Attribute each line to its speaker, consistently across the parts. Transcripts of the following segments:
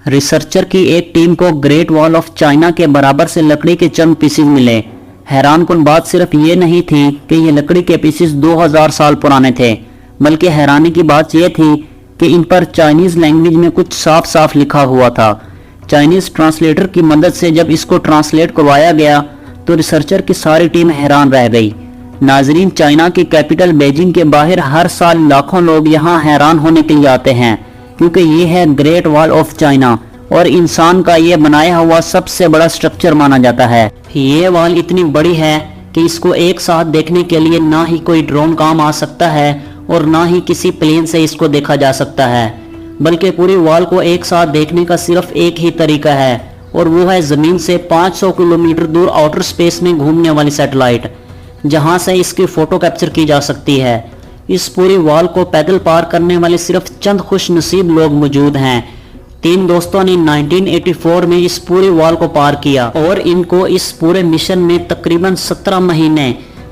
Speaker 1: Researcher की एक team को ग्रेट वॉल ऑफ चाइना के बराबर से लकड़ी के चंद पीसेस मिले। हैरानकुन बात सिर्फ ये नहीं थी कि ये लकड़ी के पीसेस 2000 साल पुराने थे, बल्कि हैरानी की बात यह थी कि इन पर चाइनीज लैंग्वेज में कुछ साफ साफ लिखा हुआ था। चाइनीज ट्रांसलेटर की मदद से जब इसको ट्रांसलेट करवाया गया तो रिसर्चर की सारी टीम हैरान रह गई। नाजरीन, चाइना की कैपिटल बीजिंग के बाहर हर साल लाखों लोग यहाँ हैरान होने के लिए आते हैं, क्योंकि ये है ग्रेट वॉल ऑफ चाइना और इंसान का ये बनाया हुआ सबसे बड़ा स्ट्रक्चर माना जाता है। ये वॉल इतनी बड़ी है कि इसको एक साथ देखने के लिए ना ही कोई ड्रोन काम आ सकता है और ना ही किसी प्लेन से इसको देखा जा सकता है, बल्कि पूरी वॉल को एक साथ देखने का सिर्फ एक ही तरीका है और वो है ज़मीन से 500 किलोमीटर दूर आउटर स्पेस में घूमने वाली सैटेलाइट, जहां से इसकी फ़ोटो कैप्चर की जा सकती है। इस पूरी वॉल को पैदल पार करने वाले सिर्फ चंद खुश नसीब लोग मौजूद हैं। 3 दोस्तों ने 1984 में इस पूरी वॉल को पार किया और इनको इस पूरे मिशन में तकरीबन 17 महीने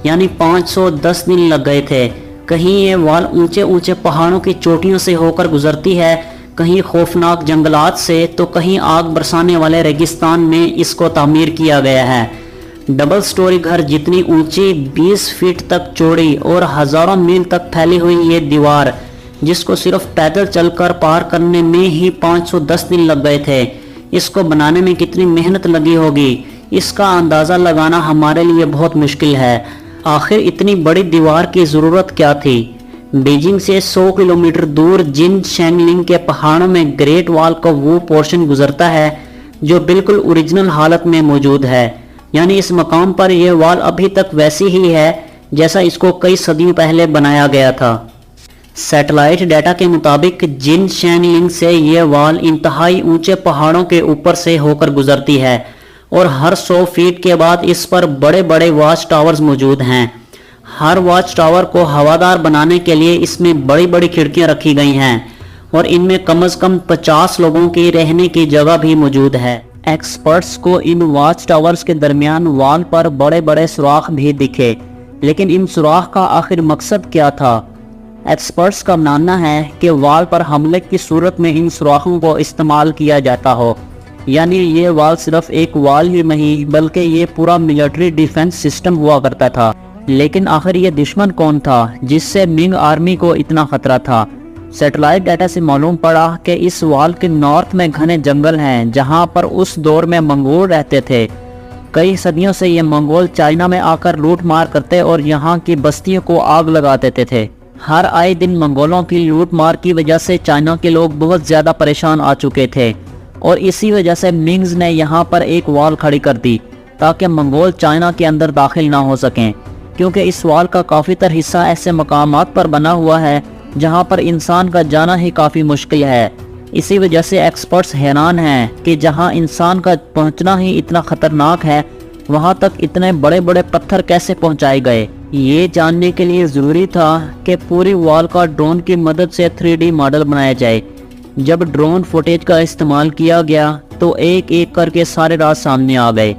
Speaker 1: यानी 510 दिन लग गए थे। कहीं ये वॉल ऊंचे ऊंचे पहाड़ों की चोटियों से होकर गुजरती है, कहीं खौफनाक जंगलात से, तो कहीं आग बरसाने वाले रेगिस्तान में इसको तामीर किया गया है। डबल स्टोरी घर जितनी ऊंची 20 फीट तक चौड़ी और हजारों मील तक फैली हुई ये दीवार, जिसको सिर्फ पैदल चलकर पार करने में ही 510 दिन लग गए थे, इसको बनाने में कितनी मेहनत लगी होगी इसका अंदाज़ा लगाना हमारे लिए बहुत मुश्किल है। आखिर इतनी बड़ी दीवार की ज़रूरत क्या थी? बीजिंग से 100 किलोमीटर दूर जिन शेंगलिंग के पहाड़ों में ग्रेट वॉल का वो पोर्शन गुजरता है जो बिल्कुल ओरिजिनल हालत में मौजूद है, यानी इस मकाम पर यह वॉल अभी तक वैसी ही है जैसा इसको कई सदियों पहले बनाया गया था। सैटेलाइट डाटा के मुताबिक जिन शेंगलिंग से यह वॉल इंतहाई ऊंचे पहाड़ों के ऊपर से होकर गुजरती है और हर 100 फीट के बाद इस पर बड़े बड़े वॉच टावर्स मौजूद हैं। हर वॉच टावर को हवादार बनाने के लिए इसमें बड़ी बड़ी खिड़कियां रखी गई हैं और इनमें कम से कम 50 लोगों की रहने की जगह भी मौजूद है। एक्सपर्ट्स को इन वॉच टावर्स के दरमियान वॉल पर बड़े बड़े सुराख भी दिखे, लेकिन इन सुराख का आखिर मकसद क्या था? एक्सपर्ट्स का मानना है कि वॉल पर हमले की सूरत में इन सुराखों को इस्तेमाल किया जाता हो, यानी ये वॉल सिर्फ एक वॉल ही नहीं बल्कि ये पूरा मिलिट्री डिफेंस सिस्टम हुआ करता था। लेकिन आखिर ये दुश्मन कौन था जिससे मिंग आर्मी को इतना खतरा था? सैटेलाइट डाटा से मालूम पड़ा कि इस वॉल के नॉर्थ में घने जंगल हैं जहां पर उस दौर में मंगोल रहते थे। कई सदियों से ये मंगोल चाइना में आकर लूट मार करते और यहाँ की बस्तियों को आग लगा देते थे। हर आए दिन मंगोलों की लूट मार की वजह से चाइना के लोग बहुत ज़्यादा परेशान आ चुके थे और इसी वजह से मिंग्स ने यहाँ पर एक वॉल खड़ी कर दी ताकि मंगोल चाइना के अंदर दाखिल ना हो सकें, क्योंकि इस वॉल का काफ़ी तर हिस्सा ऐसे मकामात पर बना हुआ है जहां पर इंसान का जाना ही काफ़ी मुश्किल है। इसी वजह से एक्सपर्ट्स हैरान हैं कि जहां इंसान का पहुंचना ही इतना ख़तरनाक है, वहां तक इतने बड़े बड़े पत्थर कैसे पहुंचाए गए। ये जानने के लिए ज़रूरी था कि पूरी वॉल का ड्रोन की मदद से 3D मॉडल बनाया जाए। जब ड्रोन फुटेज का इस्तेमाल किया गया तो एक एक करके सारे राज सामने आ गए।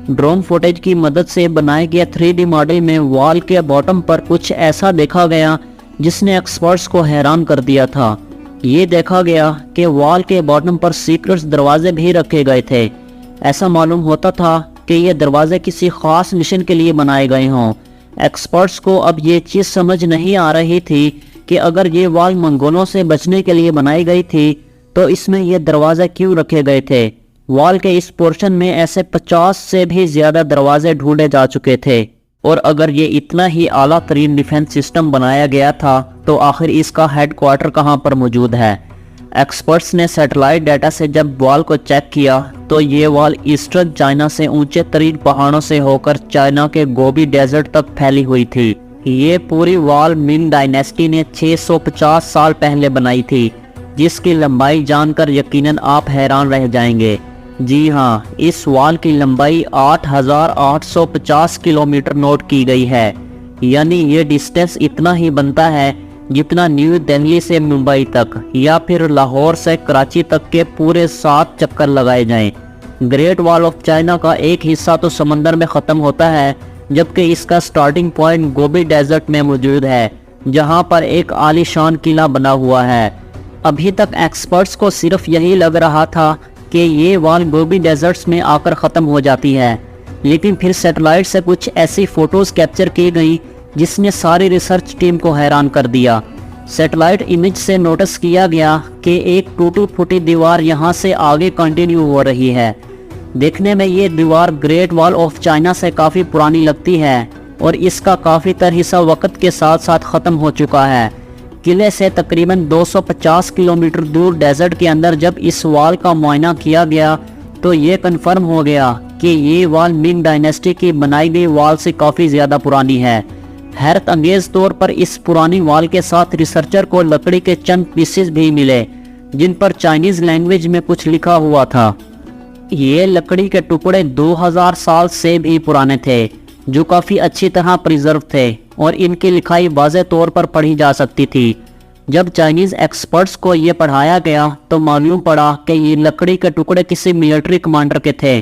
Speaker 1: ड्रोन फुटेज की मदद से बनाए गए 3D मॉडल में वॉल के बॉटम पर कुछ ऐसा देखा गया जिसने एक्सपर्ट्स को हैरान कर दिया था। ये देखा गया कि वॉल के बॉटम पर सीक्रेट्स दरवाजे भी रखे गए थे। ऐसा मालूम होता था कि ये दरवाजे किसी खास मिशन के लिए बनाए गए हों। एक्सपर्ट्स को अब ये चीज़ समझ नहीं आ रही थी कि अगर ये वॉल मंगोलों से बचने के लिए बनाई गई थी तो इसमें ये दरवाजे क्यों रखे गए थे। वॉल के इस पोर्शन में ऐसे 50 से भी ज़्यादा दरवाजे ढूंढे जा चुके थे और अगर ये इतना ही आला तरीन डिफेंस सिस्टम बनाया गया था तो आखिर इसका हेडक्वार्टर कहाँ पर मौजूद है। एक्सपर्ट्स ने सैटेलाइट डाटा से जब वॉल को चेक किया तो ये वॉल ईस्टर्न चाइना से ऊंचे तरीन पहाड़ों से होकर चाइना के गोबी डेजर्ट तक फैली हुई थी। ये पूरी वॉल मिंग डायनेस्टी ने 650 साल पहले बनाई थी, जिसकी लंबाई जानकर यकीनन आप हैरान रह जाएंगे। जी हाँ, इस वॉल की लंबाई 8850 किलोमीटर नोट की गई है, यानी ये डिस्टेंस इतना ही बनता है जितना न्यू दिल्ली से मुंबई तक या फिर लाहौर से कराची तक के पूरे 7 चक्कर लगाए जाएं। ग्रेट वॉल ऑफ चाइना का एक हिस्सा तो समंदर में ख़त्म होता है, जबकि इसका स्टार्टिंग पॉइंट गोबी डेजर्ट में मौजूद है, जहां पर एक आलीशान किला बना हुआ है। अभी तक एक्सपर्ट्स को सिर्फ यही लग रहा था कि ये वॉल गोबी डेजर्ट्स में आकर ख़त्म हो जाती है, लेकिन फिर सैटेलाइट से कुछ ऐसी फ़ोटोज़ कैप्चर की गई जिसने सारी रिसर्च टीम को हैरान कर दिया। सैटेलाइट इमेज से नोटिस किया गया कि एक टूटी फूटी दीवार यहाँ से आगे कंटिन्यू हो रही है। देखने में ये दीवार ग्रेट वॉल ऑफ चाइना से काफ़ी पुरानी लगती है और इसका काफ़ी तर हिस्सा वक्त के साथ साथ ख़त्म हो चुका है। किले से तकरीबन 250 किलोमीटर दूर डेजर्ट के अंदर जब इस वॉल का मुआयना किया गया तो ये कन्फर्म हो गया कि ये वॉल मिंग डायनेस्टी की बनाई गई वॉल से काफ़ी ज़्यादा पुरानी है। हैरत अंगेज़ तौर पर इस पुरानी वॉल के साथ रिसर्चर को लकड़ी के चंद पीसेस भी मिले जिन पर चाइनीज़ लैंग्वेज में कुछ लिखा हुआ था। ये लकड़ी के टुकड़े 2000 साल से भी पुराने थे, जो काफ़ी अच्छी तरह प्रिजर्व थे और इनकी लिखाई वाज़े तौर पर पढ़ी जा सकती थी। जब चाइनीज़ एक्सपर्ट्स को ये पढ़ाया गया तो मालूम पड़ा कि ये लकड़ी के टुकड़े किसी मिलिट्री कमांडर के थे,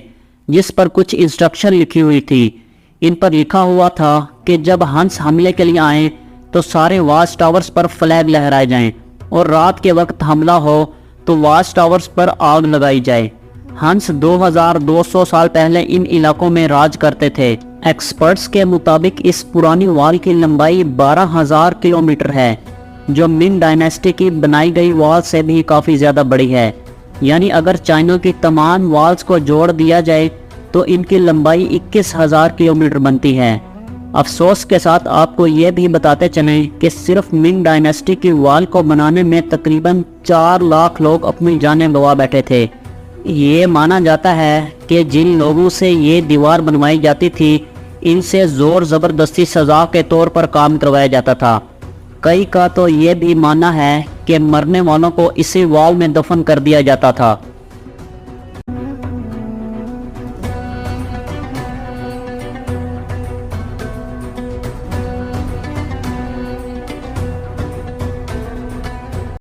Speaker 1: जिस पर कुछ इंस्ट्रक्शन लिखी हुई थी। इन पर लिखा हुआ था कि जब हंस हमले के लिए आए तो सारे वाच टावर्स पर फ्लैग लहराए जाएं और रात के वक्त हमला हो तो वाच टावर्स पर आग लगाई जाए। हंस 2200 साल पहले इन इलाकों में राज करते थे। एक्सपर्ट्स के मुताबिक इस पुरानी वॉल की लंबाई 12,000 किलोमीटर है, जो मिंग डायनेस्टी की बनाई गई वॉल से भी काफ़ी ज़्यादा बड़ी है। यानी अगर चाइना की तमाम वॉल्स को जोड़ दिया जाए तो इनकी लंबाई 21,000 किलोमीटर बनती है। अफसोस के साथ आपको ये भी बताते चलें कि सिर्फ मिंग डायनेस्टी की वॉल को बनाने में तकरीबन 4 लाख लोग अपनी जानें गंवा बैठे थे। ये माना जाता है कि जिन लोगों से ये दीवार बनवाई जाती थी इनसे ज़ोर ज़बरदस्ती सज़ा के तौर पर काम करवाया जाता था। कई का तो ये भी मानना है कि मरने वालों को इसी वॉल में दफन कर दिया जाता था।